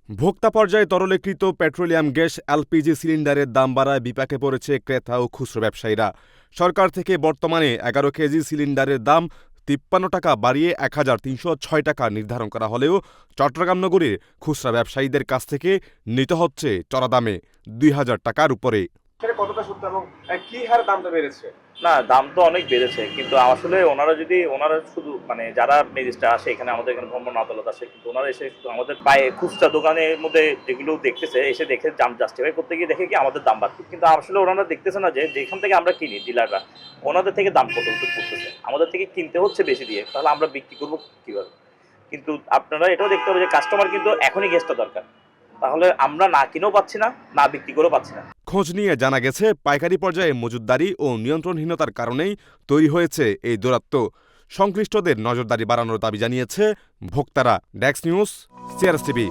ভোক্তা পর্যায়ে তরলীকৃত petroleum gas LPG সিলিন্ডারের দাম বাড়ায় বিপাকে পড়েছে ক্রেতা ও খুচরা ব্যবসায়ীরা। সরকার থেকে বর্তমানে ১১ কেজি সিলিন্ডারের দাম ৫৩ টাকা বাড়িয়ে ১,৩০৬ টাকা নির্ধারণ করা হলেও চট্টগ্রাম নগরীর খুচরা ব্যবসায়ীদের কাছ থেকে নিতে হচ্ছে চড়া দামে ২,০০০ টাকার উপরে। কতটা সত্য এবং কি হারে দামটা বেড়েছে? না, দাম তো অনেক বেড়েছে, কিন্তু আসলে ওনারা শুধু যারা ম্যাজিস্ট্রেট আসে এখানে, আমাদের এখানে ভ্রাম্যমাণ আদালত আসে, কিন্তু ওনারা এসে আমাদের পায়ে খুচরা দোকানের মধ্যে যেগুলো দেখতেছে, এসে দেখে দাম জাস্টিফাই করতে গিয়ে দেখে কি আমাদের দাম বাড়ছে, কিন্তু আসলে ওনারা দেখতেছে না যে যেখান থেকে আমরা কিনি ডিলাররা, ওনাদের থেকে দাম কত করতেছে, আমাদের থেকে কিনতে হচ্ছে বেশি দিয়ে, তাহলে আমরা বিক্রি করবো কিভাবে? কিন্তু আপনারা এটাও দেখতে হবে যে কাস্টমার কিন্তু এখনই গ্যাসটা দরকার, তাহলে আমরা না কিনেও পাচ্ছি না, না বিক্রি করেও পাচ্ছি না। খোঁজ নিয়ে জানা গেছে পাইকারি পর্যায়ে মজুতদারি ও নিয়ন্ত্রণহীনতার কারণেই তৈরি হয়েছে এই দৌরাত্ম্য। সংশ্লিষ্টদের নজরদারি বাড়ানোর দাবি জানিয়েছে ভোক্তারা। Desk news, CRS TV.